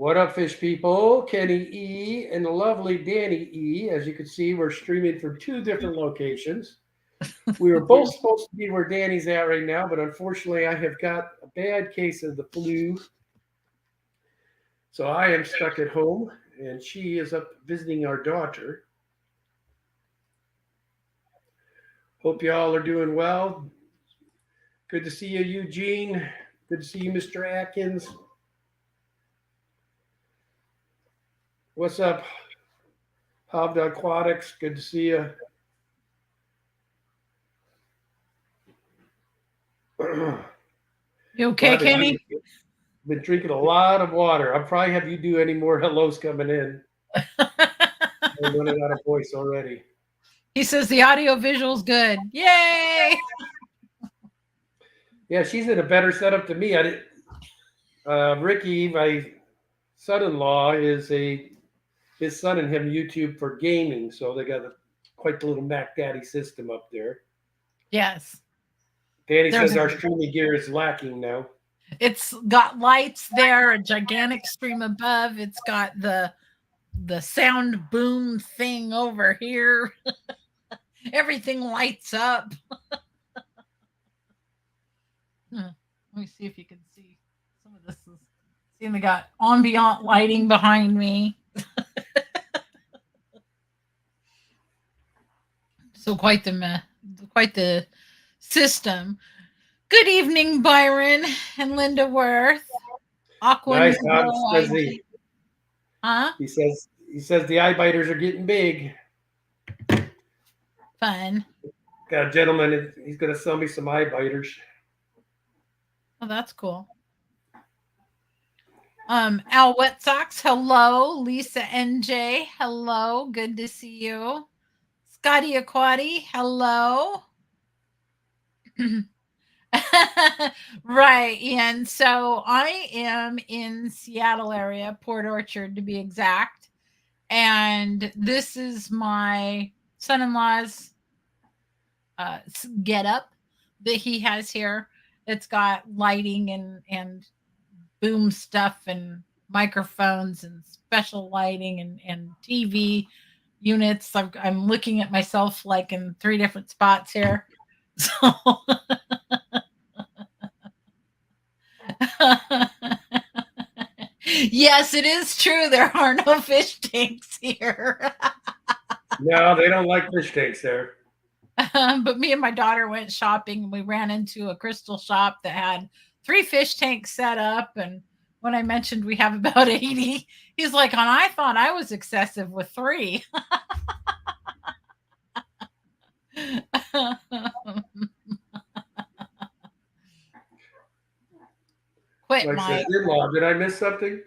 What up, fish people? Kenny E and the lovely Danny E. As you can see, we're streaming from two different locations. We were both supposed to be where Danny's at right now, but unfortunately, I have got a bad case of the flu. So I am stuck at home, and she is up visiting our daughter. Hope y'all are doing well. Good to see you, Eugene. Good to see you, Mr. Atkins. What's up, Hobda Aquatics? Good to see you. You okay, Kenny? Been drinking a lot of water. I'll probably have you do any more hellos coming in. I'm running out of voice already. He says the audio visual's good. Yay! Yeah, she's in a better setup than me. Ricky, my son-in-law, is his son and him YouTube for gaming, so they got quite the little Mac Daddy system up there. Yes. Danny says our streaming gear is lacking now. It's got lights there, a gigantic stream above. It's got the sound boom thing over here. Everything lights up. Let me see if you can see some of this. See, they got ambient lighting behind me. So quite the system. Good evening, Byron and Linda Worth. Aqua nice, Huh? He says the eye biters are getting big. Fun. Got a gentleman. He's going to sell me some eye biters. Oh, that's cool. Al Wet Socks, hello. Lisa NJ, hello. Good to see you. Scotty Aquati, hello. Right, and so I am in Seattle area, Port Orchard to be exact, and this is my son-in-law's get up that he has here. It's got lighting and boom stuff and microphones and special lighting and TV units. I'm looking at myself like in 3 different spots here. So yes, it is true. There are no fish tanks here. No, they don't like fish tanks there. But me and my daughter went shopping and we ran into a crystal shop that had 3 fish tanks set up. And when I mentioned we have about 80, he's like, I thought I was excessive with 3. Quit, Mike. Did I miss something?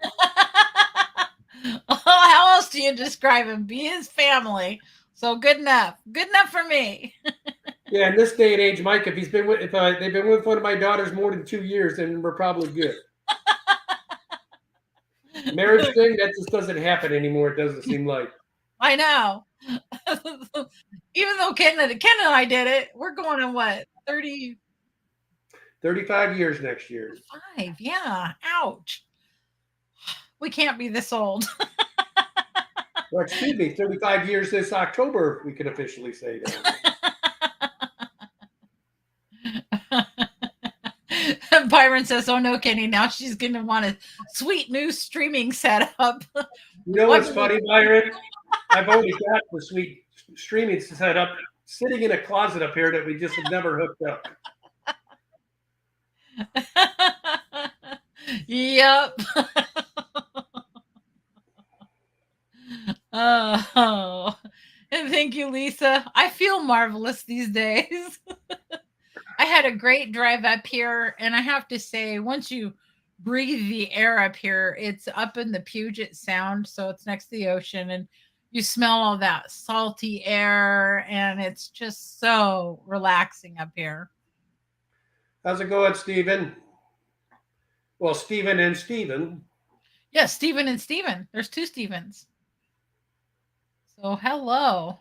How else do you describe him? Be his family. So good enough. Good enough for me. Yeah, in this day and age, Mike, if they've been with one of my daughters more than 2 years, then we're probably good. Marriage thing, that just doesn't happen anymore. It doesn't seem like. I know. Even though Ken and I did it, we're going on what, 35 years next year. 5, yeah. Ouch. We can't be this old. Well, excuse me, 35 years this October, we can officially say that. Byron says, oh no, Kenny, now she's going to want a sweet new streaming setup. You know what's funny, Byron? I've already got the sweet streaming setup sitting in a closet up here that we just have never hooked up. Yep. Oh, and thank you, Lisa. I feel marvelous these days. I had a great drive up here, and I have to say, once you breathe the air up here, it's up in the Puget Sound, so it's next to the ocean, and you smell all that salty air, and it's just so relaxing up here. How's it going, Stephen? Well, Stephen and Stephen. Yeah, Stephen and Stephen. There's 2 Stevens. So hello.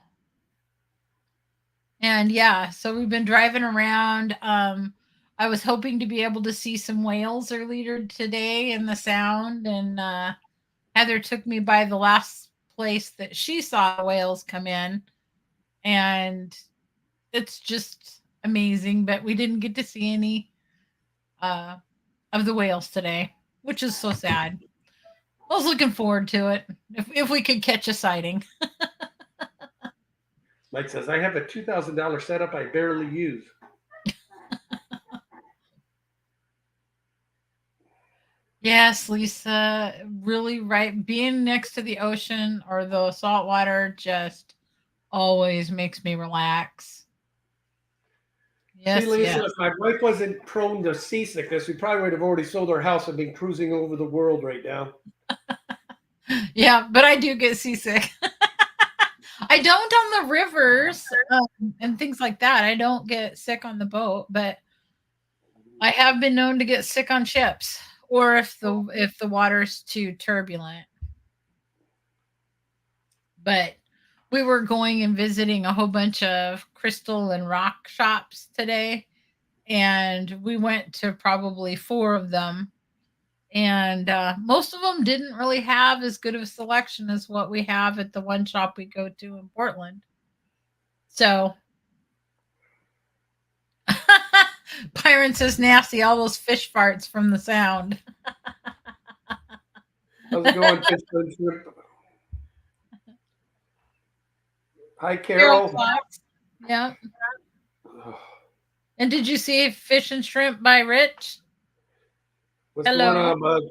And yeah, so we've been driving around. I was hoping to be able to see some whales earlier today in the sound, and Heather took me by the last place that she saw whales come in, and it's just amazing. But we didn't get to see any of the whales today, which is so sad. I was looking forward to it if we could catch a sighting. Mike says, I have a $2,000 setup I barely use. Yes, Lisa, really right. Being next to the ocean or the salt water just always makes me relax. Yes, See, Lisa, yes. if my wife wasn't prone to seasickness, we probably would have already sold our house and been cruising over the world right now. Yeah, but I do get seasick. I don't on the rivers and things like that. I don't get sick on the boat, but I have been known to get sick on ships or if the water's too turbulent. But we were going and visiting a whole bunch of crystal and rock shops today, and we went to probably 4 of them, and most of them didn't really have as good of a selection as what we have at the one shop we go to in Portland. So Byron says nasty, all those fish farts from the sound. How's it going, Pittsburgh? Hi, Carol. Yeah. And did you see Fish and Shrimp by Rich? What's going on, bud?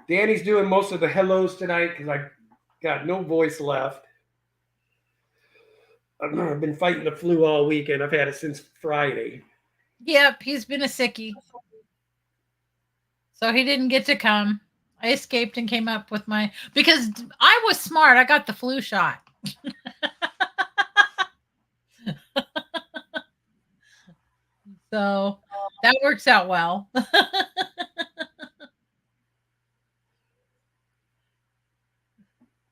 Danny's doing most of the hellos tonight because I got no voice left. I've been fighting the flu all weekend. I've had it since Friday. Yep, he's been a sickie. So he didn't get to come. I escaped and came up with because I was smart. I got the flu shot. So that works out well.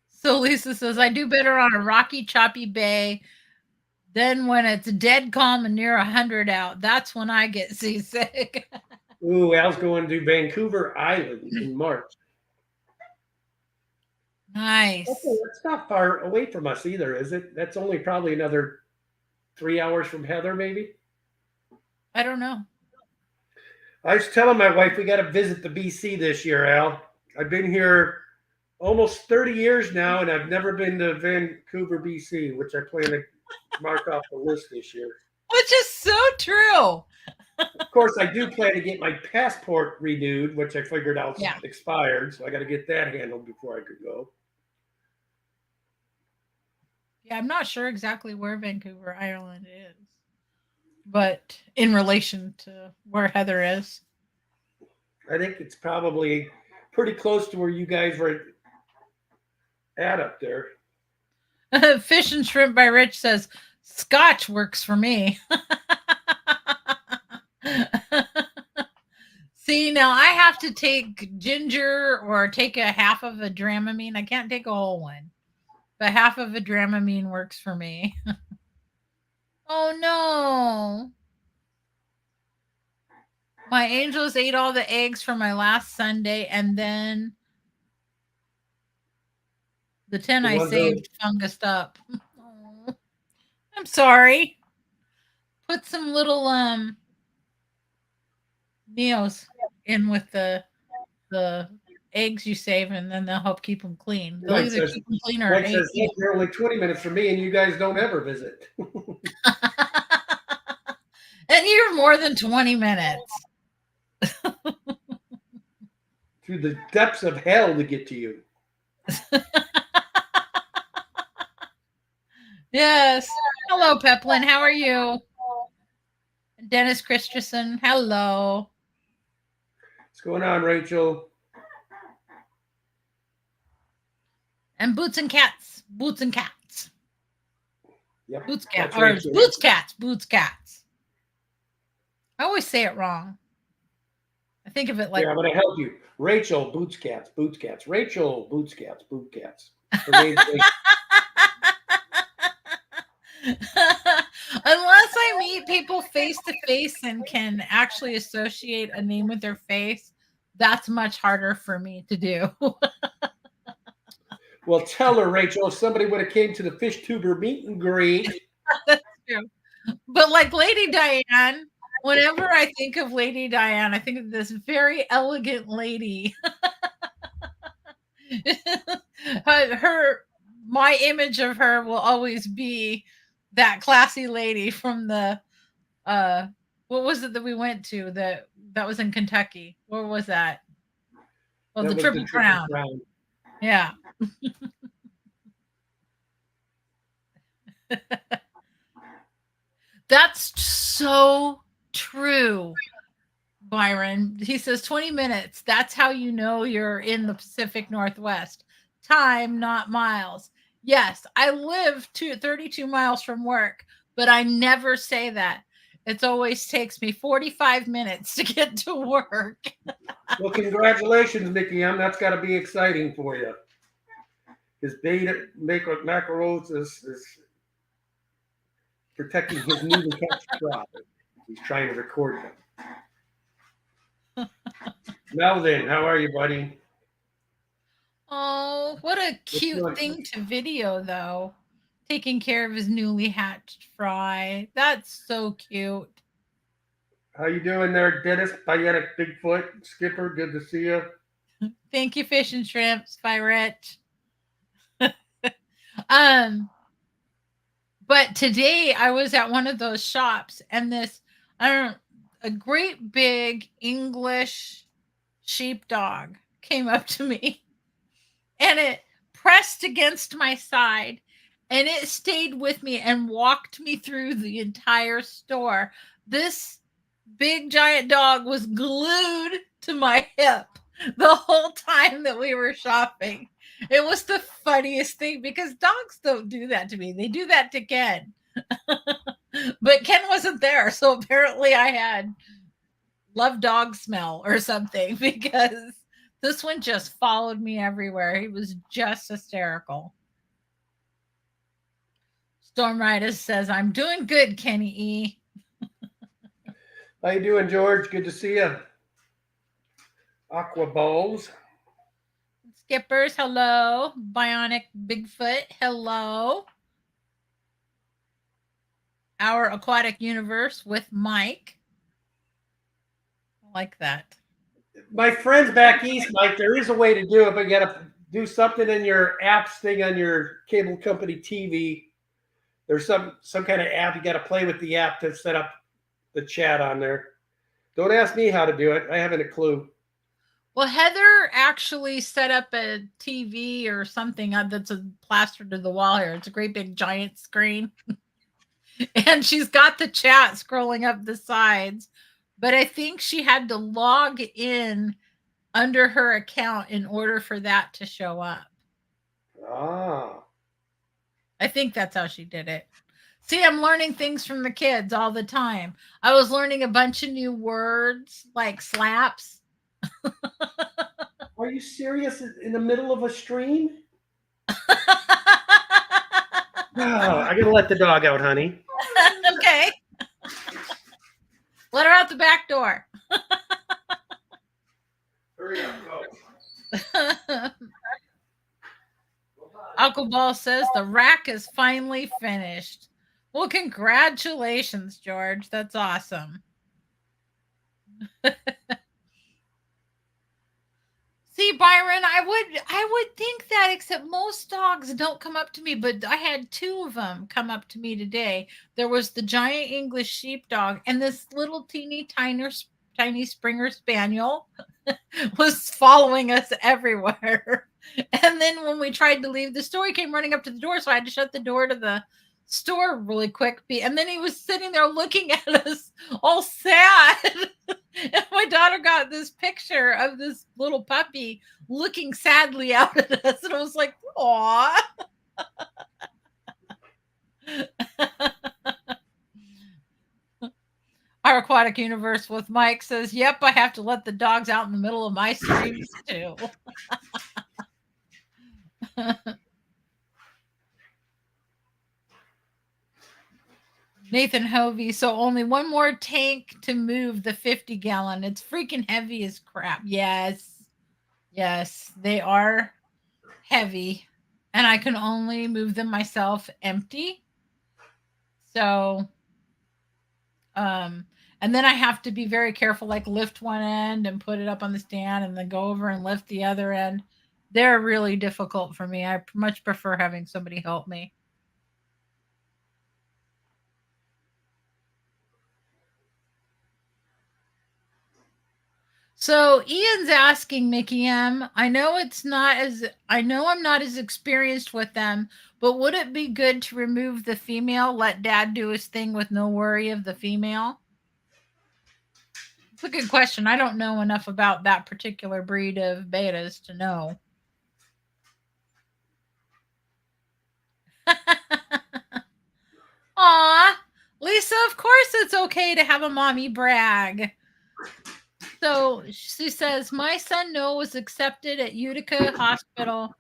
So Lisa says, I do better on a rocky, choppy bay. Then when it's dead calm and near 100 out, that's when I get seasick. Ooh, Al's going to Vancouver Island in March. Nice. Okay, that's not far away from us either, is it? That's only probably another 3 hours from Heather, maybe? I don't know. I was telling my wife we got to visit the BC this year, Al. I've been here almost 30 years now, and I've never been to Vancouver, BC, which I plan to mark off the list this year. Which is so true. Of course, I do plan to get my passport renewed, which I figured out expired, so I got to get that handled before I could go. Yeah, I'm not sure exactly where Vancouver Island is, but in relation to where Heather is. I think it's probably pretty close to where you guys were at up there. Fish and Shrimp by Rich says, Scotch works for me. See, now I have to take ginger or take a half of a Dramamine. I can't take a whole one, but half of a Dramamine works for me. Oh no. My angels ate all the eggs from my last Sunday, and then the 10 I saved fungused up. Oh, I'm sorry. Put some little Neos in with the eggs you save, and then they'll help keep them clean. They'll either keep them clean or says, you're only 20 minutes from me, and you guys don't ever visit. And you're more than 20 minutes. Through the depths of hell to get to you. Yes. Hello, Peplin. How are you? Dennis Christensen. Hello. What's going on, Rachel? And Boots and Cats. Boots and Cats. Yep. Boots Cats. Or Boots Cats. Boots Cats. I always say it wrong. I think of it like. Yeah, I'm going to help you. Rachel, Boots Cats. Boots Cats. Rachel, Boots Cats. Boot Cats. Unless I meet people face to face and can actually associate a name with their face, that's much harder for me to do. Well, tell her, Rachel, if somebody would have came to the fish tuber meet and greet. That's true. But like Lady Diane, whenever I think of Lady Diane, I think of this very elegant lady. her my image of her will always be that classy lady from the what was it that we went to that was in Kentucky? Where was that? Well, That the was Triple the Triple Crown. Crown. Yeah. That's so true, Byron. He says 20 minutes. That's how you know you're in the Pacific Northwest. Time, not miles. Yes, I live 32 miles from work, but I never say that. It always takes me 45 minutes to get to work. Well, congratulations, Mickey M. That's got to be exciting for you. His beta macaroons is protecting his newly hatched crop. He's trying to record them. Melvin, how are you, buddy? Oh, what a cute thing to video, though. Taking care of his newly hatched fry. That's so cute. How you doing there, Dennis? Biotic Bigfoot Skipper. Good to see you. Thank you, Fish and Shrimps by Rich. But today I was at one of those shops and this a great big English sheepdog came up to me and it pressed against my side and it stayed with me and walked me through the entire store. This big giant dog was glued to my hip the whole time that we were shopping. It was the funniest thing because dogs don't do that to me. They do that to Ken. But Ken wasn't there. So apparently I had love dog smell or something because this one just followed me everywhere. He was just hysterical. Storm Rider says, I'm doing good, Kenny E. How you doing, George? Good to see you. Aqua Bowls. Skippers, hello. Bionic Bigfoot, hello. Our Aquatic Universe with Mike. I like that. My friends back east, Mike, there is a way to do it, but you got to do something in your apps thing on your cable company TV. There's some kind of app. You got to play with the app to set up the chat on there. Don't ask me how to do it. I haven't a clue. Well, Heather actually set up a TV or something that's plastered to the wall here. It's a great big giant screen. And she's got the chat scrolling up the sides. But I think she had to log in under her account in order for that to show up. Ah. I think that's how she did it. See, I'm learning things from the kids all the time. I was learning a bunch of new words like slaps. Are you serious? In the middle of a stream? Oh, I gotta let the dog out, honey. Okay. Let her out the back door. Hurry up, go. Uncle Ball says the rack is finally finished. Well, congratulations, George. That's awesome. See, Byron, I would think that, except most dogs don't come up to me, but I had two of them come up to me today. There was the giant English sheepdog and this little teeny tiny Springer Spaniel was following us everywhere. And then when we tried to leave the store, he came running up to the door, so I had to shut the door to the store really quick. And then he was sitting there looking at us all sad. And my daughter got this picture of this little puppy looking sadly out at us, and I was like, "Aw." Our Aquatic Universe with Mike says, "Yep, I have to let the dogs out in the middle of my streams too." Nathan Hovey. So only one more tank to move the 50 gallon. It's freaking heavy as crap. Yes. Yes, they are heavy. And I can only move them myself empty. So and then I have to be very careful, like lift one end and put it up on the stand and then go over and lift the other end. They're really difficult for me. I much prefer having somebody help me. So Ian's asking Mickey M. I know I'm not as experienced with them, but would it be good to remove the female, let dad do his thing with no worry of the female? It's a good question. I don't know enough about that particular breed of betas to know. Aw, Lisa, of course it's okay to have a mommy brag. So she says, my son Noah was accepted at Utica Hospital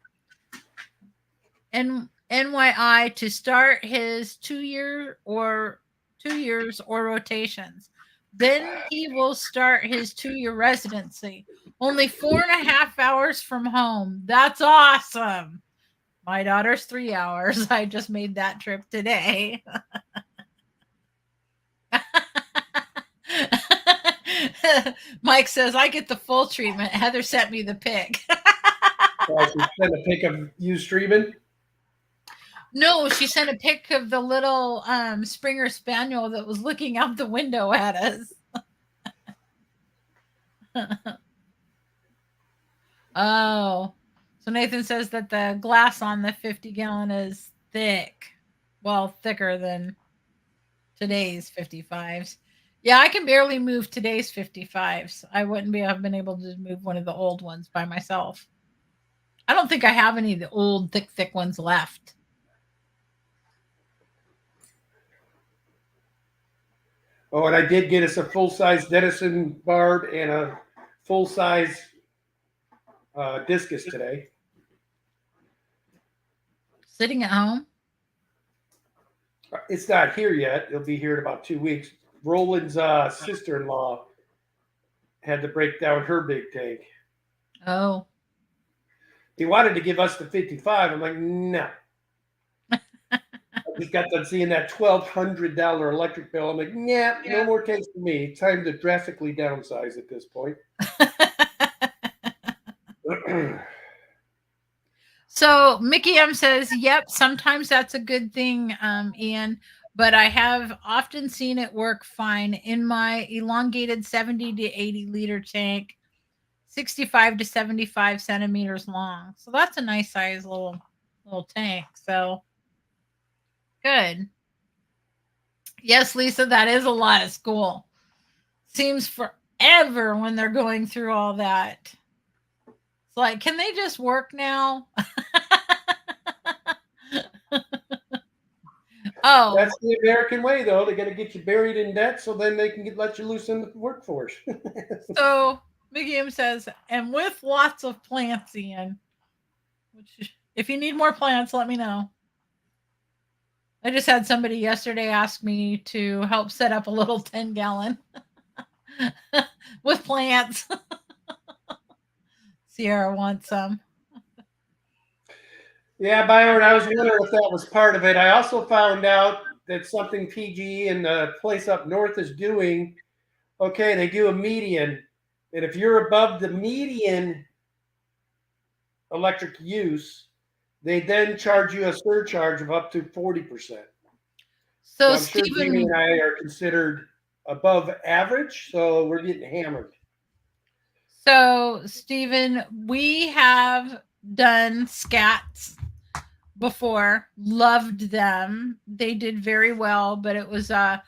and NYI to start his 2 years or rotations. Then he will start his 2-year residency. Only 4.5 hours from home. That's awesome. My daughter's 3 hours. I just made that trip today. Mike says, I get the full treatment. Heather sent me the pic. Oh, she sent a pic of you streaming? No, she sent a pic of the little Springer Spaniel that was looking out the window at us. Oh. So Nathan says that the glass on the 50 gallon is thick. Well, thicker than today's 55s. Yeah, I can barely move today's 55s. I wouldn't have been able to move one of the old ones by myself. I don't think I have any of the old thick ones left. Oh, and I did get us a full-size Denison barb and a full-size discus today. Sitting at home? It's not here yet. It'll be here in about 2 weeks. Roland's sister-in-law had to break down her big tank. Oh. He wanted to give us the 55. I'm like, no. I just got done seeing that $1,200 electric bill. I'm like, yeah, no more tanks for me. Time to drastically downsize at this point. So Mickey M says, yep, sometimes that's a good thing, Ian, but I have often seen it work fine in my elongated 70 to 80 liter tank, 65 to 75 centimeters long. So that's a nice size little tank. So good. Yes, Lisa, that is a lot of school. Seems forever when they're going through all that. It's like, can they just work now? Oh, that's the American way, though. They got to get you buried in debt so then they can let you loose in the workforce. So Mickey M says, and with lots of plants, Ian. Which, if you need more plants, let me know. I just had somebody yesterday ask me to help set up a little 10 gallon with plants. Sierra wants some. Yeah, Byron, I was wondering if that was part of it. I also found out that something PGE and the place up north is doing, okay, they do a median. And if you're above the median electric use, they then charge you a surcharge of up to 40%. So I'm sure Jamie and I are considered above average, so we're getting hammered. So, Stephen, we have done scats before, loved them. They did very well, but it was they're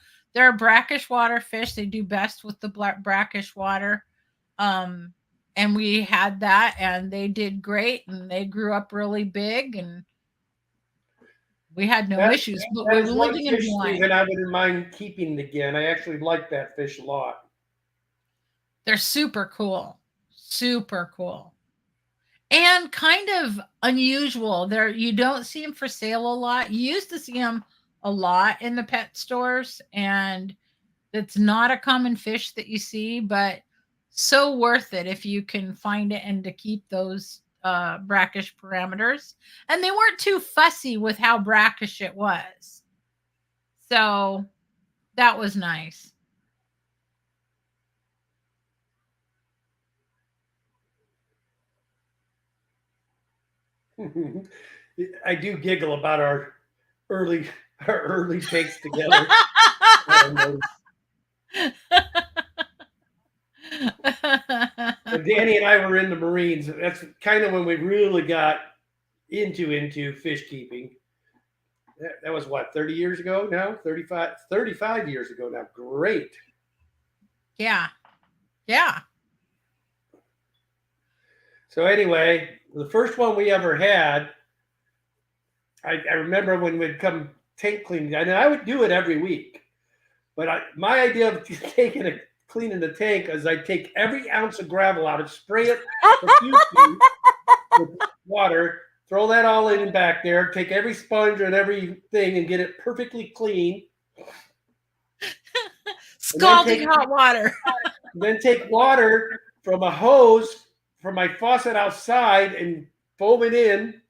a brackish water fish. They do best with the brackish water. And we had that and they did great and they grew up really big and we had no issues. But we were living in Hawaii. And I wouldn't mind keeping again. I actually like that fish a lot. They're super cool. Super cool. And kind of unusual. You don't see them for sale a lot. You used to see them a lot in the pet stores, and it's not a common fish that you see, but so worth it if you can find it and to keep those brackish parameters. And they weren't too fussy with how brackish it was. So that was nice. I do giggle about our early takes together. When Danny and I were in the Marines, that's kind of when we really got into fish keeping. That was what, 30 years ago now? 35 years ago now. Great. Yeah. Yeah. So anyway, the first one we ever had, I remember when we'd come tank cleaning, and I would do it every week. But my idea of cleaning the tank is I'd take every ounce of gravel out and spray it with water, throw that all in and back there, take every sponge and everything and get it perfectly clean. Scalding hot water. Then take water from a hose from my faucet outside and foam it in.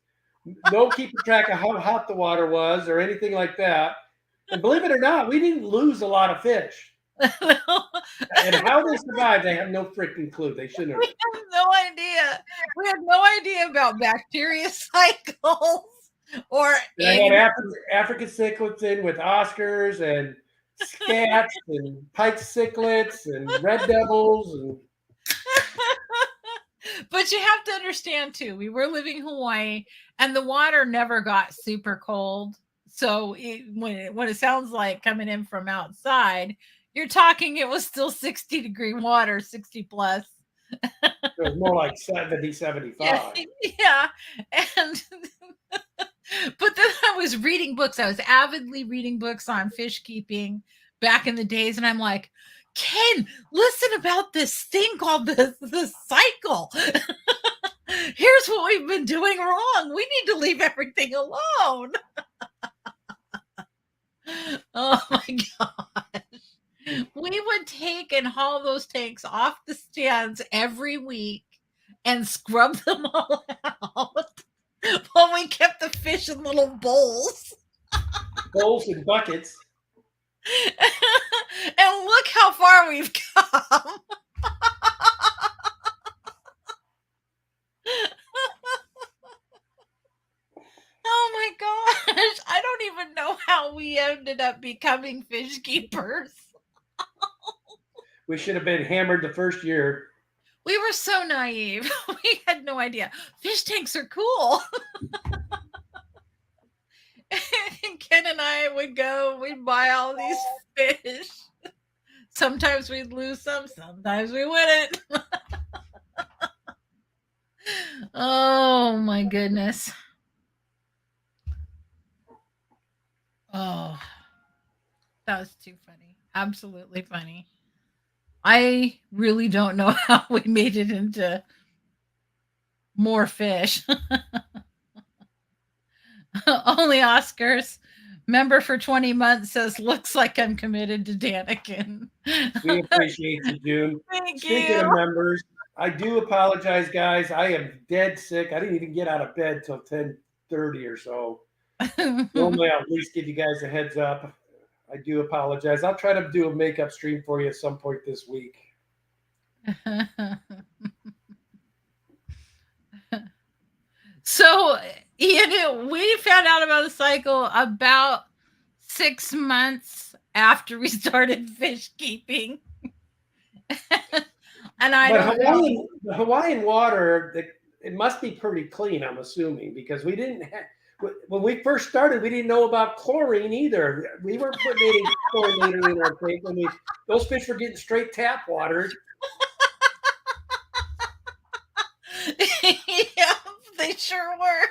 No keeping track of how hot the water was or anything like that. And believe it or not, we didn't lose a lot of fish. And how they survived, I have no freaking clue. They shouldn't have. We have no idea. We had no idea about bacteria cycles or I had African cichlids in with Oscars and scats and pike cichlids and red devils and. But you have to understand too, we were living in Hawaii and the water never got super cold. So when it sounds like coming in from outside, you're talking it was still 60-degree water, 60 plus. It was more like 70, 75. Yeah. And but then I was reading books. I was avidly reading books on fish keeping back in the days, and I'm like, Ken, listen about this thing called the cycle. Here's what we've been doing wrong. We need to leave everything alone. Oh my gosh. We would take and haul those tanks off the stands every week and scrub them all out while we kept the fish in little bowls. Bowls and buckets. And look how far we've come. Oh my gosh. I don't even know how we ended up becoming fish keepers. We should have been hammered the first year. We were so naive. We had no idea. Fish tanks are cool. And Ken and I would go, we'd buy all these fish. Sometimes we'd lose some, sometimes we wouldn't. Oh my goodness. Oh, that was too funny. Absolutely funny. I really don't know how we made it into more fish. Only Oscars. Member for 20 months says, looks like I'm committed to Daniken. We appreciate you, June. Speaking of members, I do apologize, guys. I am dead sick. I didn't even get out of bed till 10:30 or so. Normally, I'll at least give you guys a heads up. I do apologize. I'll try to do a makeup stream for you at some point this week. So, we found out about the cycle about 6 months after we started fish keeping. And the Hawaiian water, it must be pretty clean, I'm assuming, because we didn't when we first started, we didn't know about chlorine either. We weren't putting any chlorinator in our tank. Those fish were getting straight tap water. Yeah, they sure were.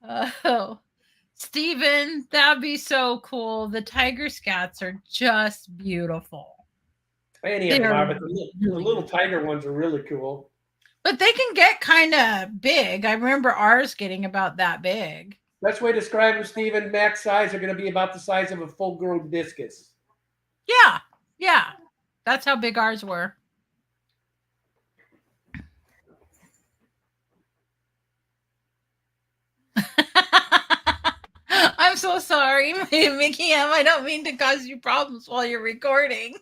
Oh. Steven, that'd be so cool. The tiger scats are just beautiful. Any of them are, but the little tiger ones are really cool. But they can get kind of big. I remember ours getting about that big. Best way to describe them, Stephen, max size are going to be about the size of a full-grown discus. Yeah. Yeah. That's how big ours were. I'm so sorry, Mickey M. I don't mean to cause you problems while you're recording.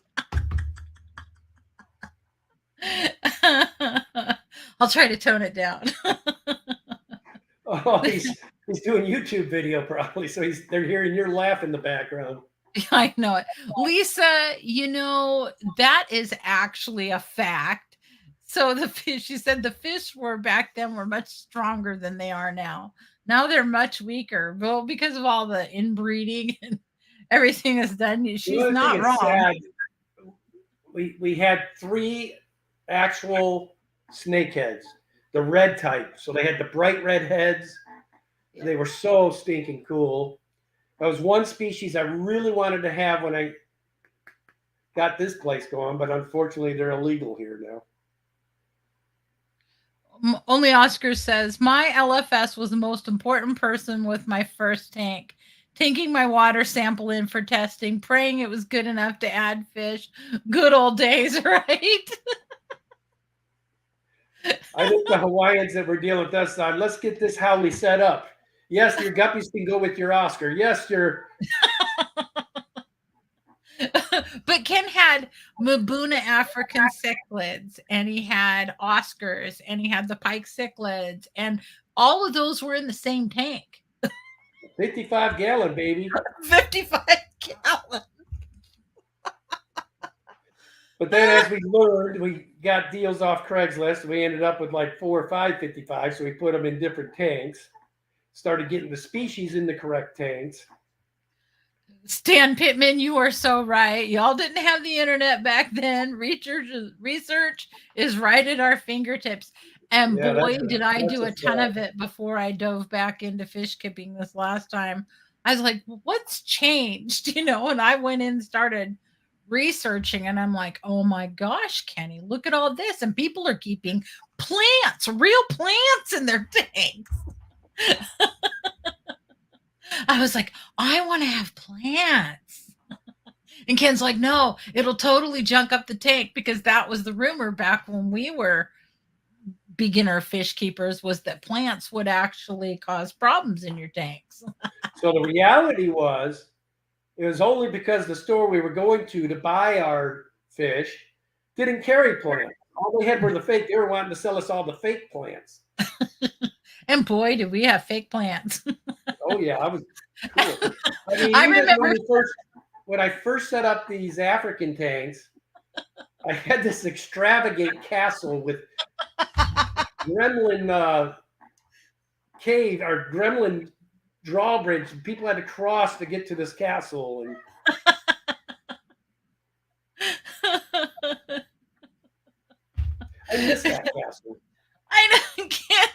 I'll try to tone it down. Oh, he's doing YouTube video probably, so they're hearing your laugh in the background. I know it. Lisa, that is actually a fact. So the fish, she said the fish were back then were much stronger than they are now. Now they're much weaker. Well, because of all the inbreeding and everything that's done, she's not wrong. Sad. We had 3 actual snakeheads, the red type. So they had the bright red heads. They were so stinking cool. That was one species I really wanted to have when I got this place going, but unfortunately they're illegal here now. Only Oscar says, my LFS was the most important person with my first tank. Taking my water sample in for testing, praying it was good enough to add fish. Good old days, right? I think the Hawaiians that were dealing with us on, let's get this Howley set up. Yes, your guppies can go with your Oscar. Yes, your... But Ken had Mbuna African cichlids, and he had Oscars, and he had the pike cichlids, and all of those were in the same tank. 55-gallon, baby. 55-gallon. But then as we learned, we got deals off Craigslist. We ended up with like 4 or 5 55, so we put them in different tanks. Started getting the species in the correct tanks. Stan Pittman, you are so right. Y'all didn't have the internet back then. Research is right at our fingertips. And yeah, boy, did I do a ton of it before I dove back into fish keeping this last time. I was like, what's changed? And I went in and started researching, and I'm like, oh my gosh, Kenny, look at all this. And people are keeping plants, real plants in their tanks. I was like, I want to have plants. And Ken's like, no, it'll totally junk up the tank, because that was the rumor back when we were beginner fish keepers, was that plants would actually cause problems in your tanks. So the reality was, it was only because the store we were going to buy our fish didn't carry plants. All they had were the fake. They were wanting to sell us all the fake plants. And boy, did we have fake plants. Oh, yeah. I was cool. I remember when I first set up these African tanks, I had this extravagant castle with gremlin cave or gremlin drawbridge. People had to cross to get to this castle. And I miss that castle. I know, Ken.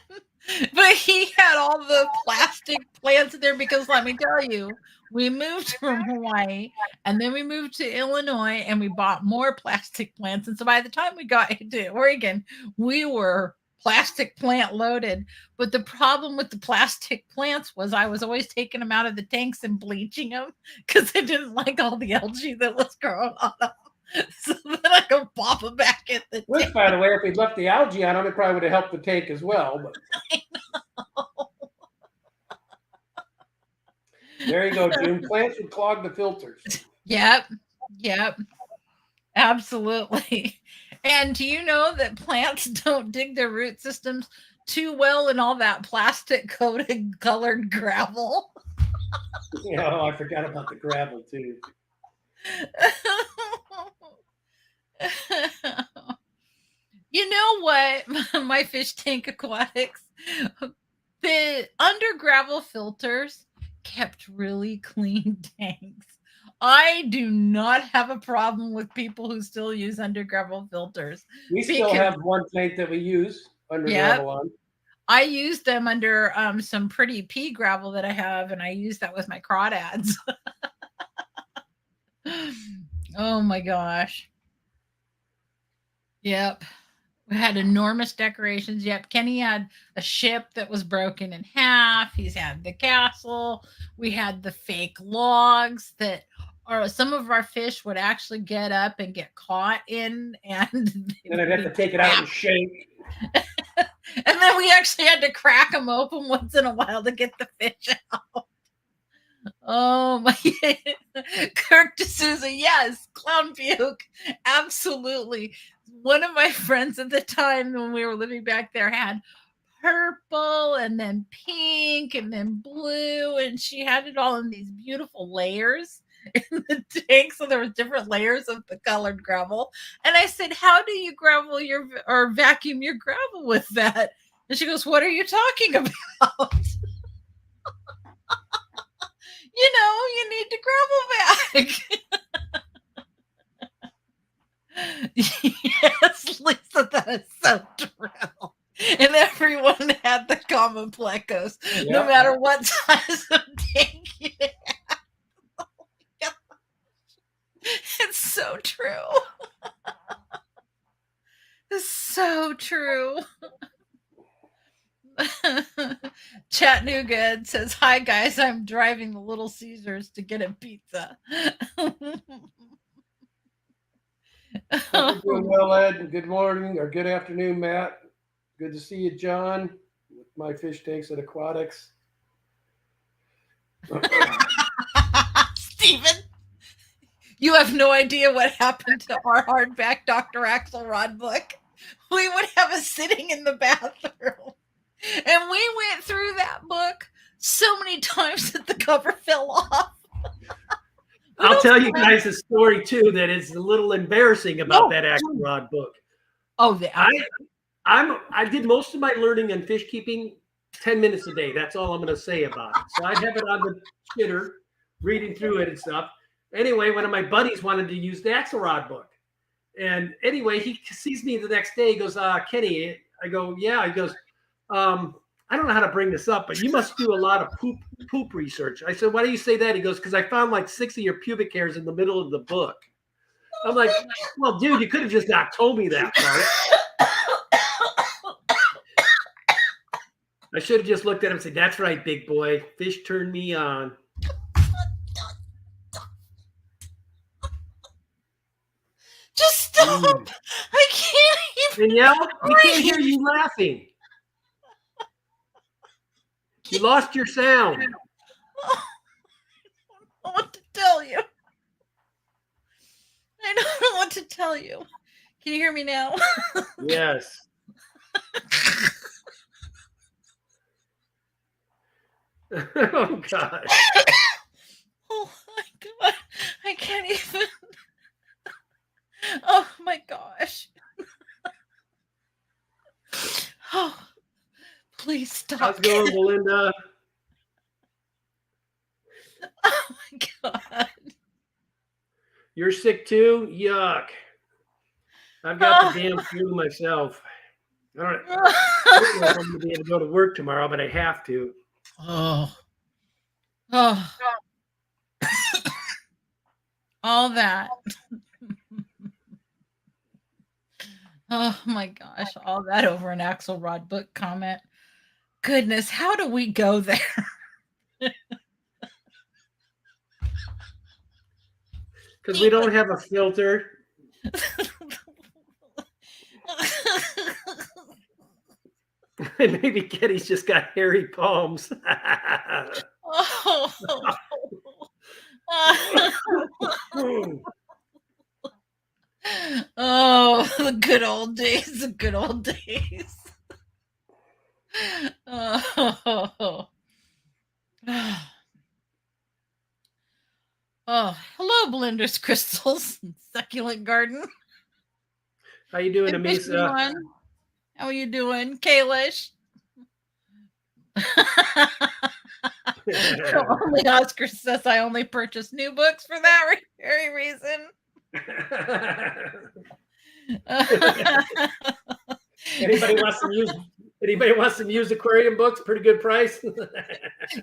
But he had all the plastic plants in there, because let me tell you, we moved from Hawaii and then we moved to Illinois and we bought more plastic plants. And so by the time we got to Oregon, we were plastic plant loaded. But the problem with the plastic plants was I was always taking them out of the tanks and bleaching them, because I didn't like all the algae that was growing on them. So then I could pop them back in the tank. By the way, if we'd left the algae on them, it probably would have helped the tank as well. But... I know. There you go, June. Plants would clog the filters. Yep. Absolutely. And do you know that plants don't dig their root systems too well in all that plastic coated colored gravel? Yeah, I forgot about the gravel too. You know what? My fish tank aquatics, the under gravel filters kept really clean tanks. I do not have a problem with people who still use under gravel filters. We still have one tank that we use under gravel on. I use them under some pretty pea gravel that I have, and I use that with my crawdads. Oh my gosh. Yep. We had enormous decorations. Yep, Kenny had a ship that was broken in half. He's had the castle. We had the fake logs that or some of our fish would actually get up and get caught in, and Then I'd have to take it out and shake. and then we actually had to crack them open once in a while to get the fish out. Oh my! Kirk D'Souza, yes, clown puke, absolutely. One of my friends at the time when we were living back there had purple and then pink and then blue, and she had it all in these beautiful layers in the tank. So there was different layers of the colored gravel. And I said, "How do you gravel your or vacuum your gravel with that?" And she goes, "What are you talking about?" You need to gravel back. Yes, Lisa, that is so true. And everyone had the common plecos, no matter what size of tank you had. Oh my gosh. It's so true. It's so true. Chattanooga says, "Hi guys, I'm driving the Little Caesars to get a pizza." Hope you're doing well, Ed. Good morning or good afternoon, Matt. Good to see you, John, with my fish tanks at Aquatics. Stephen, you have no idea what happened to our hardback Dr. Axelrod book. We would have a sitting in the bathroom. And we went through that book so many times that the cover fell off. I'll tell you guys a story too that is a little embarrassing about that Axelrod book. Oh, I did most of my learning on fish keeping 10 minutes a day. That's all I'm going to say about it. So I have it on the shitter, reading through it and stuff. Anyway, one of my buddies wanted to use the Axelrod book. And anyway, he sees me the next day. He goes, "Kenny," I go, "Yeah." He goes, "I don't know how to bring this up, but you must do a lot of poop research." I said, "Why do you say that?" He goes, "Because I found like 6 of your pubic hairs in the middle of the book." I'm like, "Well, dude, you could have just not told me that part." I should have just looked at him and said, "That's right, big boy. Fish turned me on." Just stop. I can't even. Danielle, we can't hear you laughing. You lost your sound. I don't know what to tell you. I don't know what to tell you. Can you hear me now? Yes. Oh, gosh. Oh, my God. I can't even. Oh, my gosh. Oh, please stop. How's it going, Belinda? Oh, my God. You're sick too? Yuck. I've got the damn flu myself. I don't know if I'm going to be able to go to work tomorrow, but I have to. Oh. All that. Oh my gosh, all that over an Axelrod book comment. Goodness, how do we go there? Because we don't have a filter. Maybe Kenny's just got hairy palms. Oh, the good old days, the good old days. Oh, hello, Blender's Crystals, Succulent Garden. How you doing, Amisa? How are you doing, Kalish? Only Oscar says I only purchase new books for that very reason. Anybody wants some used aquarium books? Pretty good price.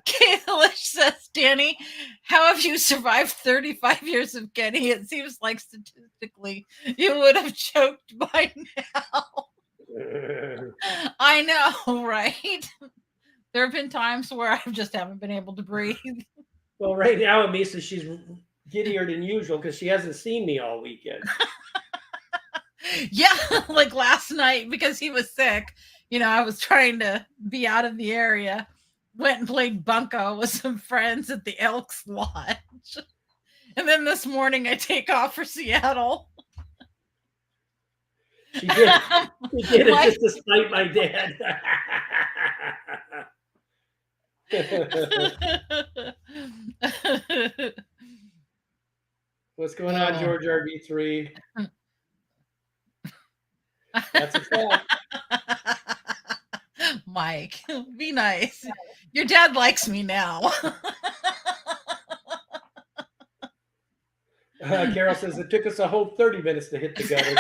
Kalish says, "Danny, how have you survived 35 years of Kenny? It seems like statistically you would have choked by now." I know, right? There have been times where I just haven't been able to breathe. Well, right now, Misa, she's giddier than usual because she hasn't seen me all weekend. Yeah, like last night because he was sick. I was trying to be out of the area. Went and played bunco with some friends at the Elks Lodge. And then this morning I take off for Seattle. She did. She did it just to spite my dad. What's going on, George RB3? That's a fact. Mike, be nice. Your dad likes me now. Carol says it took us a whole 30 minutes to hit the gutter.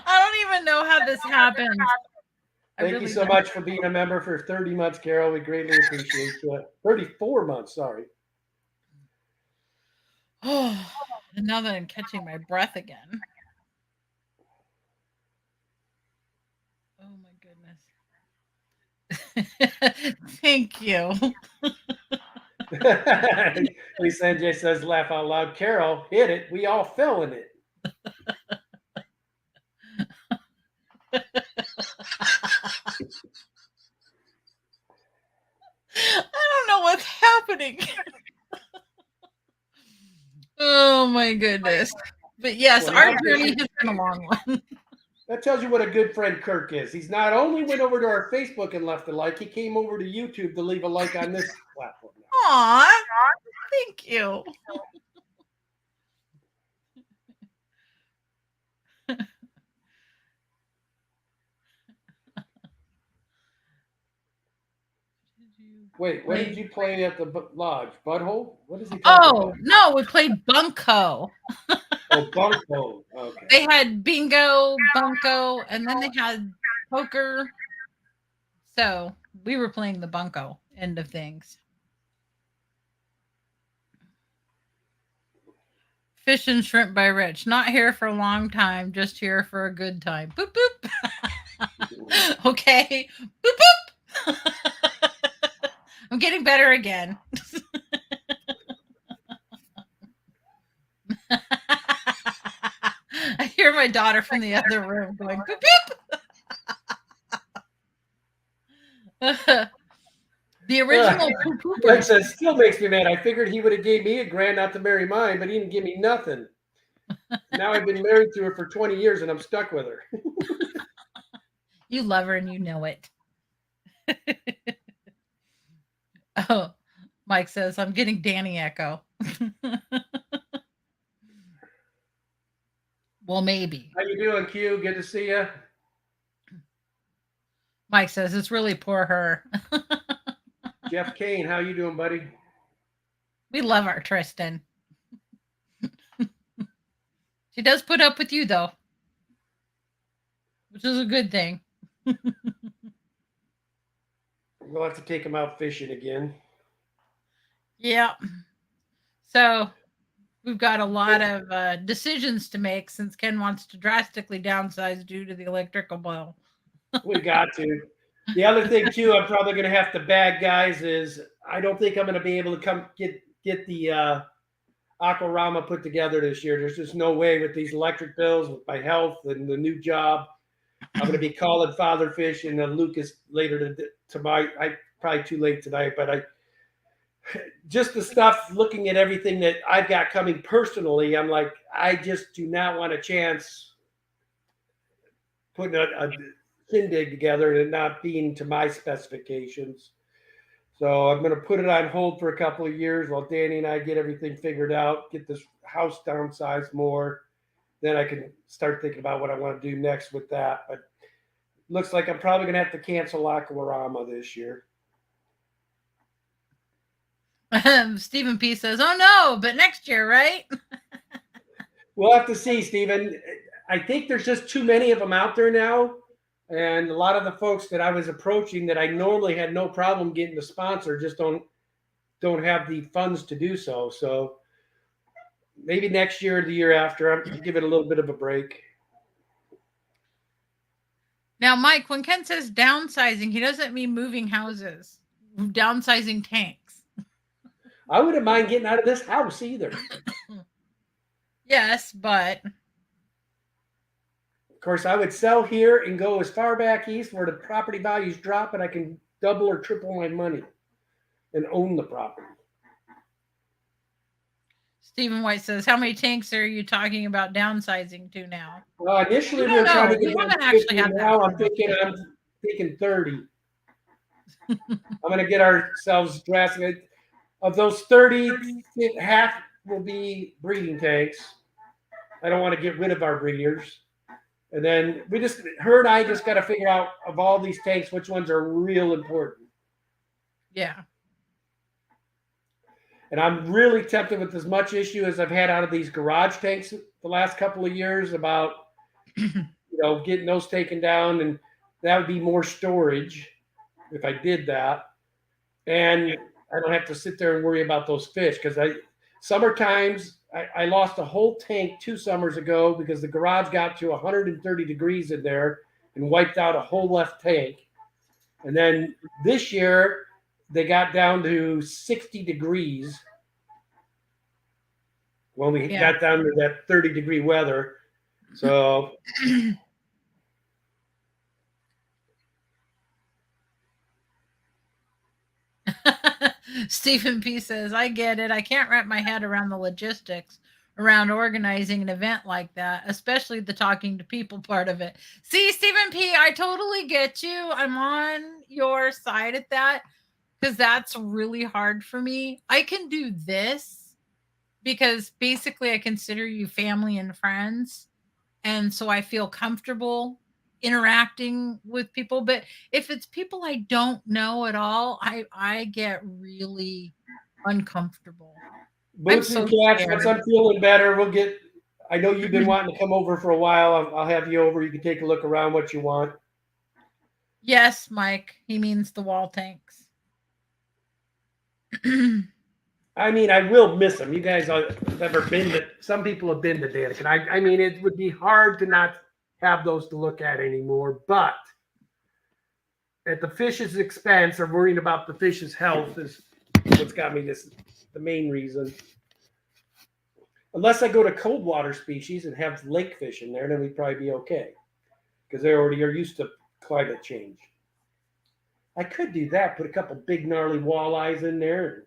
I don't even know how this happened. Thank you so much for being a member for 30 months, Carol. We greatly appreciate you. 34 months, sorry. Oh, and now that I'm catching my breath again. Oh my goodness. Thank you. Lisa NJ says, laugh out loud. Carol, hit it. We all fell in it. I don't know what's happening. Oh my goodness. But yes, well, our journey has been a long one. That tells you what a good friend Kirk is. He's not only went over to our Facebook and left a like, he came over to YouTube to leave a like on this platform. Aw, thank you. Wait, what did you play at the lodge? Butthole? What is he talking about? No, we played bunco. Oh, bunco. Okay. They had bingo, bunco, and then they had poker. So we were playing the bunco end of things. Fish and shrimp by Rich. Not here for a long time, just here for a good time. Boop, boop. Okay. Boop, boop. I'm getting better again. I hear my daughter from the other room going, boop, boop. The original Like says, still makes me mad. I figured he would have gave me $1,000 not to marry mine, but he didn't give me nothing. Now I've been married to her for 20 years and I'm stuck with her. You love her and you know it. Oh, Mike says, I'm getting Danny echo. Well, maybe. How you doing, Q? Good to see you. Mike says, it's really poor her. Jeff Kane, how you doing, buddy? We love our Tristan. She does put up with you, though, which is a good thing. We'll have to take him out fishing again. Yeah. So we've got a lot of decisions to make since Ken wants to drastically downsize due to the electrical bill. We got to. The other thing, too, I'm probably going to have to bag, guys, is I don't think I'm going to be able to come get the Aquarama put together this year. There's just no way with these electric bills, with my health and the new job. I'm going to be calling Father Fish and Lucas later I probably too late tonight, but just the stuff, looking at everything that I've got coming personally, I'm like, I just do not want a chance putting a shindig together and not being to my specifications. So I'm going to put it on hold for a couple of years while Danny and I get everything figured out, get this house downsized more. Then I can start thinking about what I want to do next with that. But looks like I'm probably going to have to cancel Aquarama this year. Stephen P says, oh no, but next year, right? We'll have to see, Stephen. I think there's just too many of them out there now. And a lot of the folks that I was approaching that I normally had no problem getting to sponsor just don't have the funds to do so. So maybe next year or the year after, I'm give it a little bit of a break. Now, Mike, when Ken says downsizing, he doesn't mean moving houses. Downsizing tanks. I wouldn't mind getting out of this house either. Yes, but Of course, I would sell here and go as far back east where the property values drop and I can double or triple my money and own the property. Stephen White says, how many tanks are you talking about downsizing to now? Well, initially we don't were trying to know. get We down haven't to actually 50. had that Now I'm thinking 30. I'm going to get ourselves drastic. Of those 30, half will be breeding tanks. I don't want to get rid of our breeders. And then her and I just got to figure out of all these tanks, which ones are real important. Yeah. And I'm really tempted with as much issue as I've had out of these garage tanks the last couple of years about, getting those taken down. And that would be more storage if I did that. And I don't have to sit there and worry about those fish because summer times, I lost a whole tank 2 summers ago because the garage got to 130 degrees in there and wiped out a whole left tank. And then this year, they got down to 60 degrees when we got down to that 30-degree weather. So Stephen P says, I get it. I can't wrap my head around the logistics around organizing an event like that, especially the talking to people part of it. See, Stephen P, I totally get you. I'm on your side at that because that's really hard for me. I can do this because basically I consider you family and friends. And so I feel comfortable interacting with people. But if it's people I don't know at all, I get really uncomfortable. Boots and cats, once I'm feeling better, I know you've been wanting to come over for a while. I'll have you over. You can take a look around what you want. Yes, Mike. He means the wall tanks. I mean, I will miss them. You guys have ever been to, some people have been to Daniken. I mean, it would be hard to not have those to look at anymore, but at the fish's expense or worrying about the fish's health is what's got me the main reason. Unless I go to cold water species and have lake fish in there, then we'd probably be okay because they already are used to climate change. I could do that, put a couple big gnarly walleyes in there,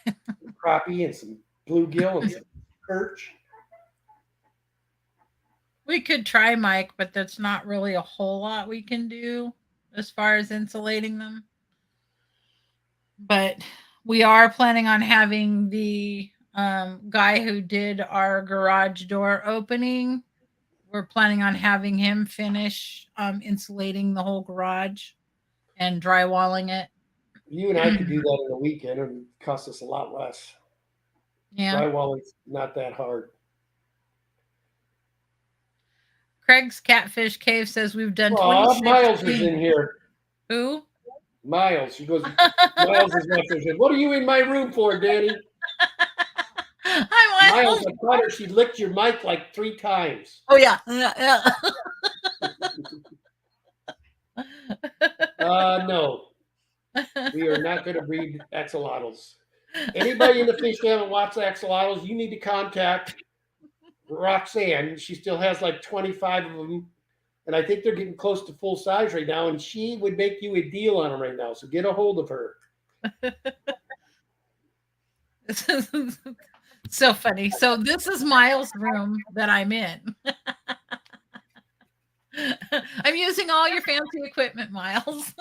and crappie and some bluegill and some perch. We could try, Mike, but that's not really a whole lot we can do as far as insulating them. But we are planning on having the guy who did our garage door opening. We're planning on having him finish insulating the whole garage and drywalling it. You and I could do that in a weekend and it cost us a lot less. Yeah. Drywalling's not that hard. Craig's Catfish Cave says we've done 26. Miles is in here. Who? Miles. She goes, Miles is not there. What are you in my room for, Danny? Hi, Miles, I thought her she licked your mic like 3 times. Oh, yeah. No. We are not going to breed axolotls. Anybody in the fish family wants axolotls, you need to contact Roxanne. She still has like 25 of them. And I think they're getting close to full size right now. And she would make you a deal on them right now. So get a hold of her. So funny. So this is Miles' room that I'm in. I'm using all your fancy equipment, Miles.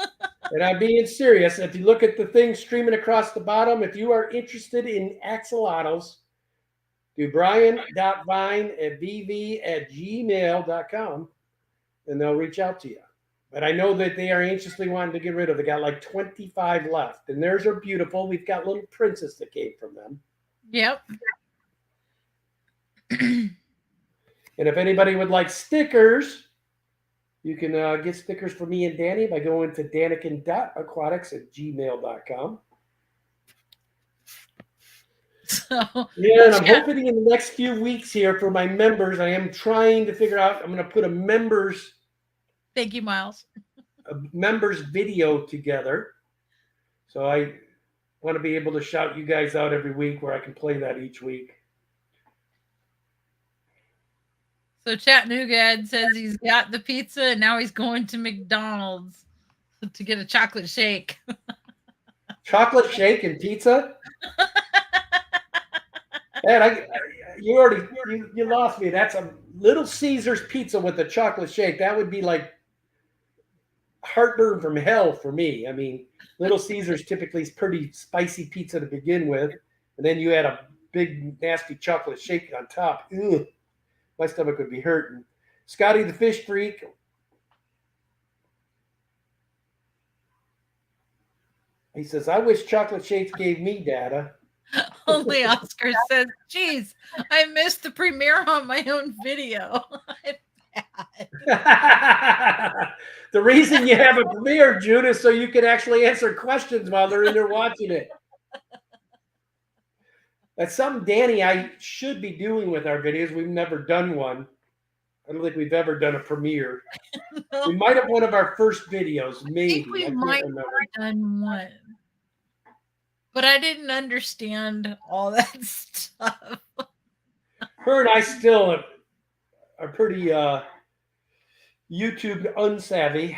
And I'm being serious. If you look at the thing streaming across the bottom, if you are interested in axolotls, do brian.vine@vv@gmail.com and they'll reach out to you. But I know that they are anxiously wanting to get rid of. They got like 25 left. And theirs are beautiful. We've got little princess that came from them. Yep. And if anybody would like stickers, you can get stickers for me and Danny by going to daniken.aquatics@gmail.com. So, yeah, and I'm hoping in the next few weeks here for my members, I am trying to figure out, I'm going to put a members Thank you, Miles. a members video together. So I want to be able to shout you guys out every week where I can play that each week. So Chattanooga Ed says he's got the pizza and now he's going to McDonald's to get a chocolate shake. Chocolate shake and pizza? Man, you lost me. That's a Little Caesars pizza with a chocolate shake. That would be like heartburn from hell for me. I mean, Little Caesars typically is pretty spicy pizza to begin with, and then you add a big nasty chocolate shake on top. Ugh, my stomach would be hurting. Scotty the Fish Freak. He says, I wish chocolate shakes gave me data. Only Oscar says, geez, I missed the premiere on my own video. The reason you have a premiere, June, is so you can actually answer questions while they're in there watching it. That's something, Danny, I should be doing with our videos. We've never done one. I don't think we've ever done a premiere. No. We might have one of our first videos, maybe. I think we might have done one. But I didn't understand all that stuff. Her and I still are pretty YouTube unsavvy.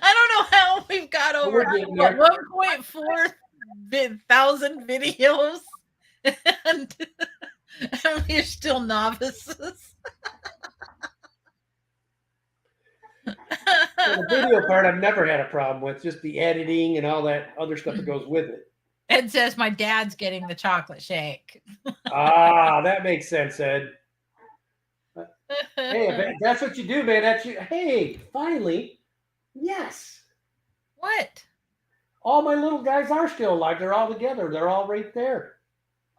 I don't know how we've got over 1.4 thousand videos and we're still novices. The video part I've never had a problem with, just the editing and all that other stuff that goes with it. Ed says my dad's getting the chocolate shake. That makes sense, Ed. Hey, that's what you do, man. That's you. Hey, finally, yes. What? All my little guys are still alive. They're all together. They're all right there.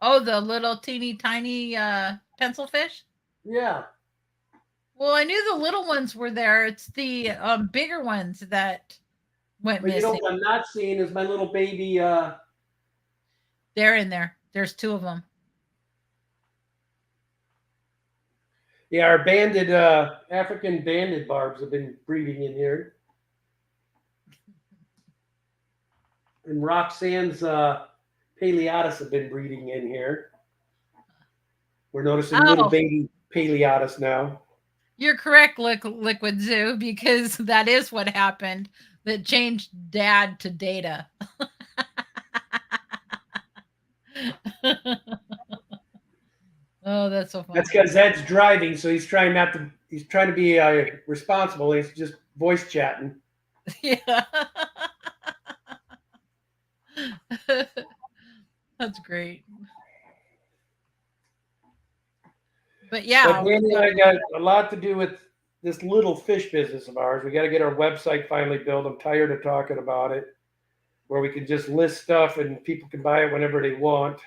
Oh, the little teeny tiny pencil fish? Yeah. Well, I knew the little ones were there. It's the bigger ones that went missing. You know what I'm not seeing is my little baby. They're in there. There's 2 of them. Yeah, our banded African banded barbs have been breeding in here. And Roxanne's Paleotis have been breeding in here. We're noticing little baby Paleotis now. You're correct, Liquid Zoo, because that is what happened. That changed Dad to Data. Oh, that's so funny. That's because Ed's driving, so he's trying to be responsible. He's just voice chatting. Yeah. That's great. But yeah. But Danny and I got a lot to do with this little fish business of ours. We got to get our website finally built. I'm tired of talking about it, where we can just list stuff and people can buy it whenever they want.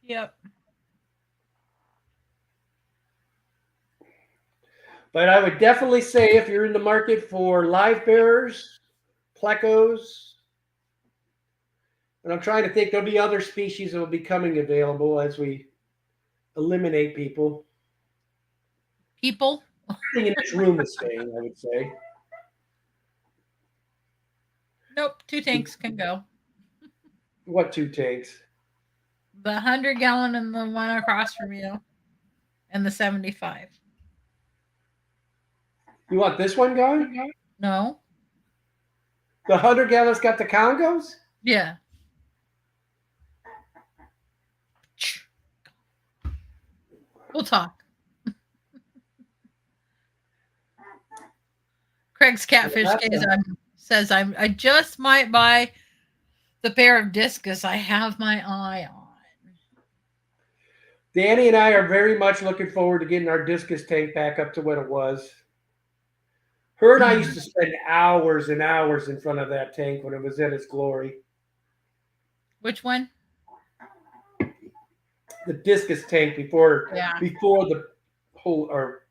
Yep. But I would definitely say if you're in the market for live bearers, plecos, and I'm trying to think, there'll be other species that will be coming available as we eliminate people. People? Everything in this room is staying, I would say. Nope, 2 tanks can go. What 2 tanks? The 100-gallon and the one across from you, and the 75. You want this one going? No. The 100-gallon's got the Congos? Yeah. We'll talk. Craig's Catfish says I just might buy the pair of discus I have my eye on. Danny and I are very much looking forward to getting our discus tank back up to what it was. Her and I used to spend hours and hours in front of that tank when it was in its glory. Which one? The discus tank before the whole or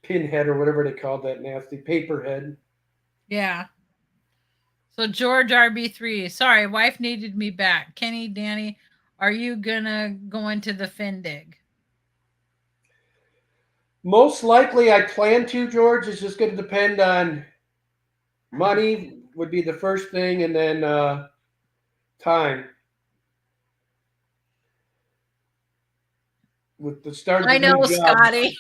pinhead or whatever they called that nasty paperhead. Yeah. So George RB3, sorry, wife needed me back. Kenny, Danny, are you gonna go into the Findig? Most likely, I plan to, George. It's just going to depend on money, would be the first thing, and then time. With the start of I the new know, job. Scotty.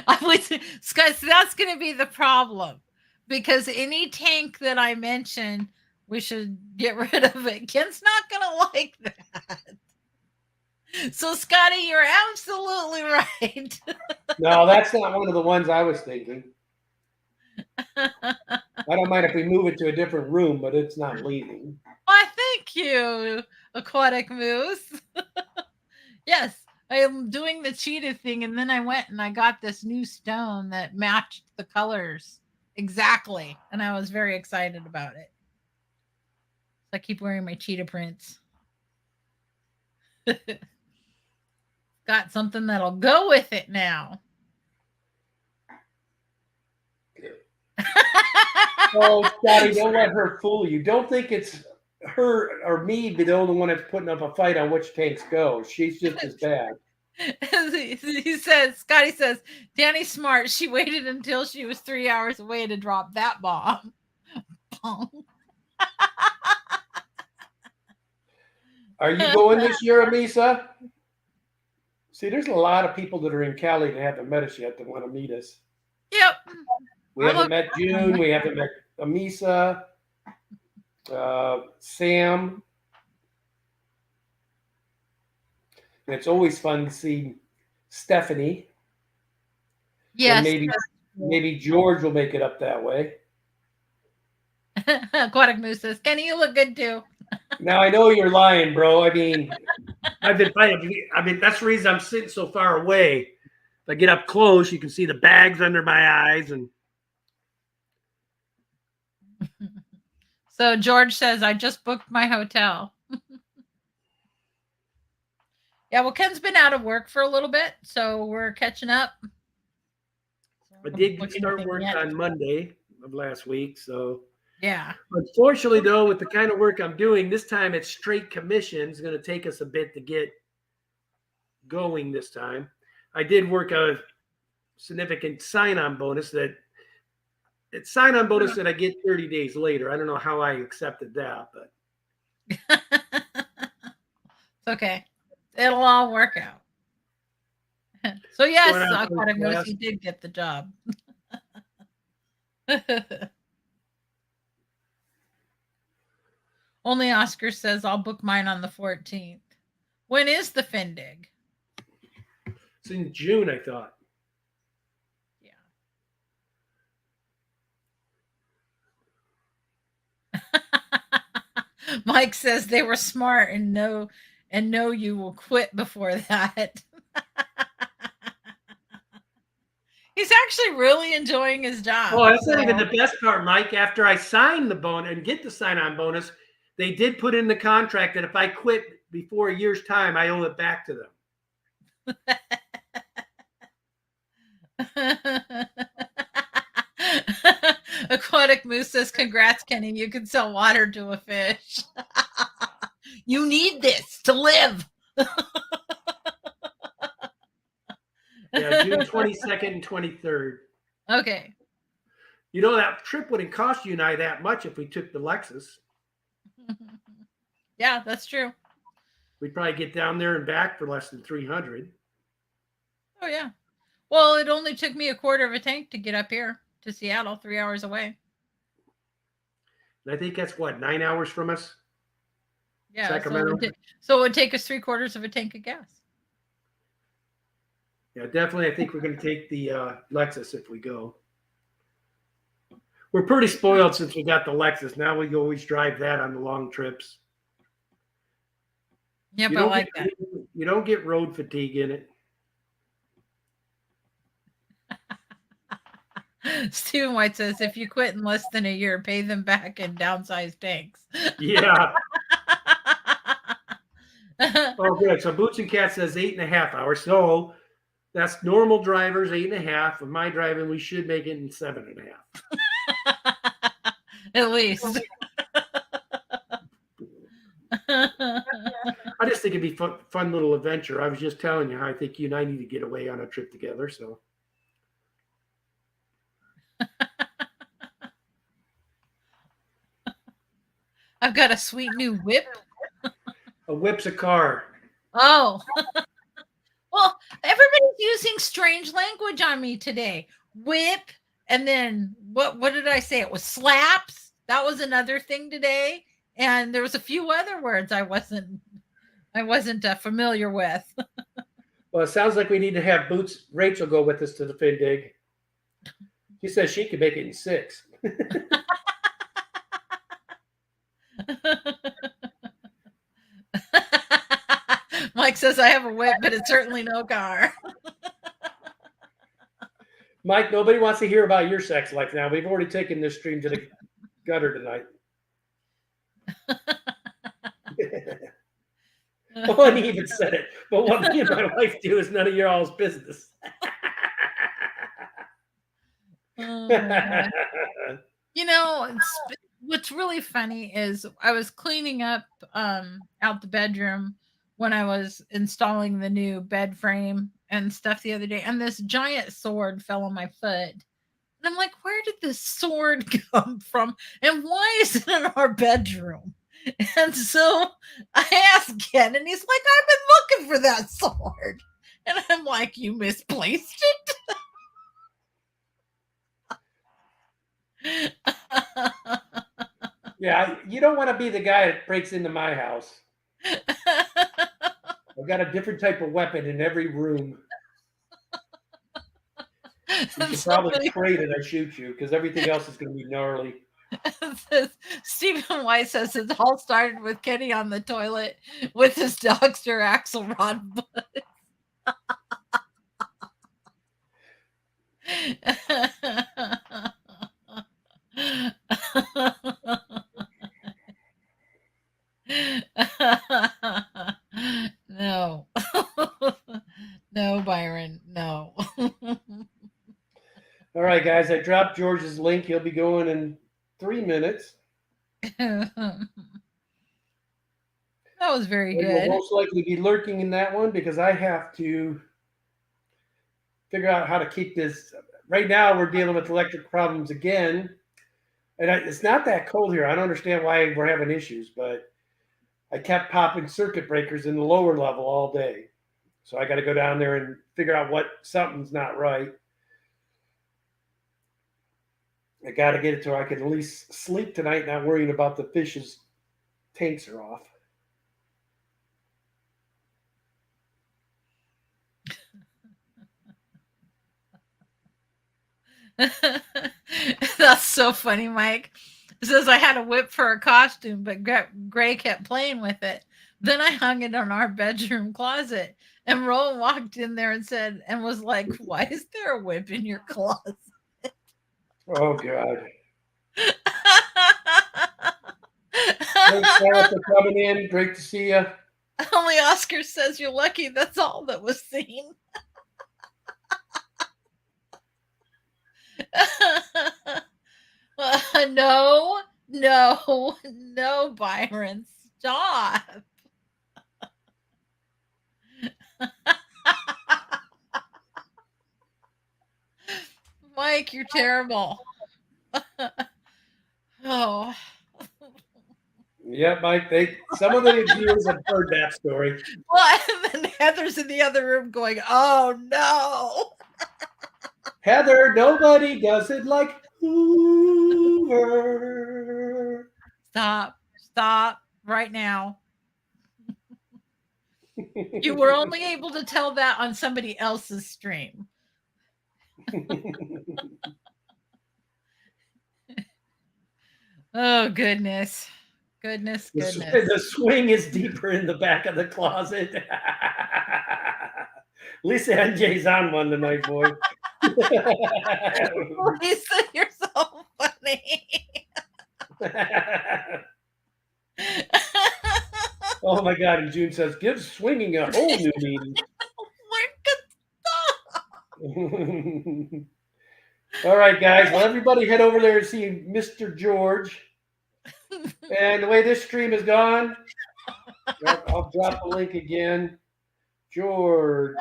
I would, Scott, that's going to be the problem because any tank that I mention, we should get rid of it. Ken's not going to like that. So, Scotty, you're absolutely right. No, that's not one of the ones I was thinking. I don't mind if we move it to a different room, but it's not leaving. Why, thank you, Aquatic Moose. Yes, I am doing the cheetah thing, and then I went and I got this new stone that matched the colors exactly, and I was very excited about it. So I keep wearing my cheetah prints. Got something that'll go with it now. Oh, Scotty, don't let her fool you. Don't think it's her or me be the only one that's putting up a fight on which tanks go. She's just as bad. He says, Scotty says, Danny's smart. She waited until she was 3 hours away to drop that bomb. Are you going this year, Amisa? See, there's a lot of people that are in Cali that haven't met us yet that want to meet us. Yep. We haven't met June. We haven't met Amisa, Sam. And it's always fun to see Stephanie. Yes. And maybe George will make it up that way. Aquatic Moose says, Kenny, you look good too. Now, I know you're lying, bro. I mean, I've been fighting. I mean, that's the reason I'm sitting so far away. If I get up close, you can see the bags under my eyes. And so George says, I just booked my hotel. Yeah, well, Ken's been out of work for a little bit, so we're catching up. I did start work on Monday of last week, so yeah. Unfortunately, though, with the kind of work I'm doing, this time it's straight commission. It's going to take us a bit to get going this time. I did work a significant sign-on bonus that I get 30 days later. I don't know how I accepted that, but it's okay. It'll all work out. So yes, Aquatic Moose, you did get the job. Only Oscar says I'll book mine on the 14th. When is the Findig? It's in June, I thought. Yeah. Mike says they were smart and know you will quit before that. He's actually really enjoying his job. Oh, that's not even the best part, Mike. After I sign the bonus and get the sign-on bonus, they did put in the contract that if I quit before a year's time, I owe it back to them. Aquatic Moose says, congrats, Kenny. You can sell water to a fish. You need this to live. Yeah, June 22nd and 23rd. Okay. You know, that trip wouldn't cost you and I that much if we took the Lexus. Yeah, that's true. We'd probably get down there and back for less than 300. Oh, yeah. Well, it only took me a quarter of a tank to get up here to Seattle, 3 hours away. And I think that's, 9 hours from us? Yeah. Sacramento. So it would take us 3/4 of a tank of gas. Yeah, definitely. I think we're going to take the Lexus if we go. We're pretty spoiled since we got the Lexus. Now we always drive that on the long trips. Yep, I like that. You don't get road fatigue in it. Stephen White says, if you quit in less than a year, pay them back in downsized tanks. Yeah. Oh, good. So Boots and Cat says 8.5 hours. So that's normal drivers, 8.5. With my driving, we should make it in 7.5. At least. I just think it'd be fun little adventure. I was just telling you how I think you and I need to get away on a trip together. So I've got a sweet new whip. A whip's a car. Oh, well, everybody's using strange language on me today. Whip, and then what did I say? It was slaps. That was another thing today. And there was a few other words I wasn't familiar with. Well, it sounds like we need to have Boots Rachel go with us to the Findig. She says she could make it in 6. Mike says I have a whip, but it's certainly no car. Mike, nobody wants to hear about your sex life now. We've already taken this stream to the gutter tonight. Oh, he even said it. But what me and my wife do is none of your all's business. Oh, you know, what's really funny is I was cleaning up out the bedroom when I was installing the new bed frame and stuff the other day, and this giant sword fell on my foot. And I'm like, where did this sword come from? And why is it in our bedroom? And so I asked Ken, and he's like, I've been looking for that sword. And I'm like, you misplaced it? Yeah, you don't want to be the guy that breaks into my house. I've got a different type of weapon in every room. You should probably pray that I shoot you because everything else is going to be gnarly. Stephen White says it all started with Kenny on the toilet with his Dr. Axelrod butt. No. No, Byron. No. All right, guys. I dropped George's link. He'll be going in 3 minutes. That was very He good. will most likely be lurking in that one because I have to figure out how to keep this. Right now, we're dealing with electric problems again. And it's not that cold here. I don't understand why we're having issues, but I kept popping circuit breakers in the lower level all day. So I got to go down there and figure out what something's not right. I got to get it to where I can at least sleep tonight, not worrying about the fish's tanks are off. That's so funny, Mike. It says I had a whip for a costume, but Gray kept playing with it. Then I hung it on our bedroom closet. And Roland walked in there and said, and was like, why is there a whip in your closet? Oh, God. Thanks, Sarah, for coming in. Great to see you. Only Oscar says you're lucky. That's all that was seen. No, Byron. Stop. Mike, you're terrible. Oh. Yeah, Mike. Some of the viewers have heard that story. Well, and then Heather's in the other room going, oh no. Heather, nobody does it like Hoover. Stop right now. You were only able to tell that on somebody else's stream. Oh, goodness. The swing is deeper in the back of the closet. Lisa NJ's on one tonight, boy. Lisa, you're so funny. Oh my God! And June says, "Give swinging a whole new meaning." All right, guys. Well, everybody head over there and see Mr. George. And the way this stream is gone, I'll drop the link again. George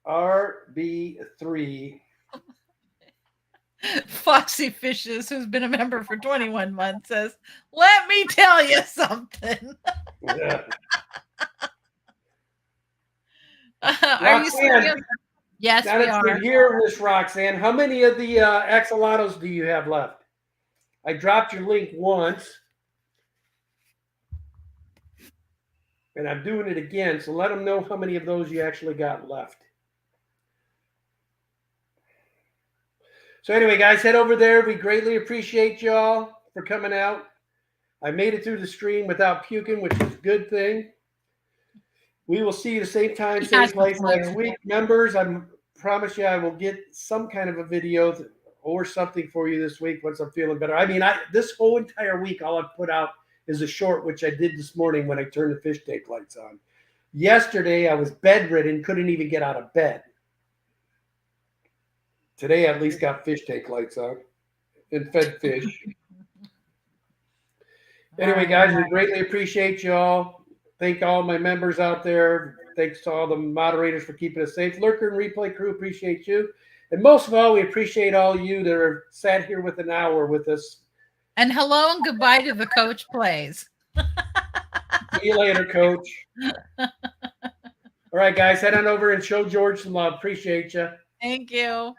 RB3. Foxy Fishes, who's been a member for 21 months, says, "Let me tell you something." Yeah. Are you serious? Roxanne, Yes, now we that you're are. here, Miss Roxanne, how many of the Axolatos do you have left? I dropped your link once, and I'm doing it again, so let them know how many of those you actually got left. So anyway, guys, head over there. We greatly appreciate y'all for coming out. I made it through the stream without puking, which is a good thing. We will see you the same time, He same has the place flu. next week. Members, I promise you I will get some kind of a video or something for you this week once I'm feeling better. I mean, this whole entire week, all I've put out is a short, which I did this morning when I turned the fish tank lights on. Yesterday, I was bedridden, couldn't even get out of bed. Today, I at least got fish tank lights on and fed fish. Anyway, guys, we greatly appreciate y'all. Thank all my members out there. Thanks to all the moderators for keeping us safe. Lurker and replay crew, appreciate you. And most of all, we appreciate all you that are sat here with an hour with us. And hello and goodbye to the coach plays. See you later, coach. All right, guys, head on over and show George some love. Appreciate you. Thank you.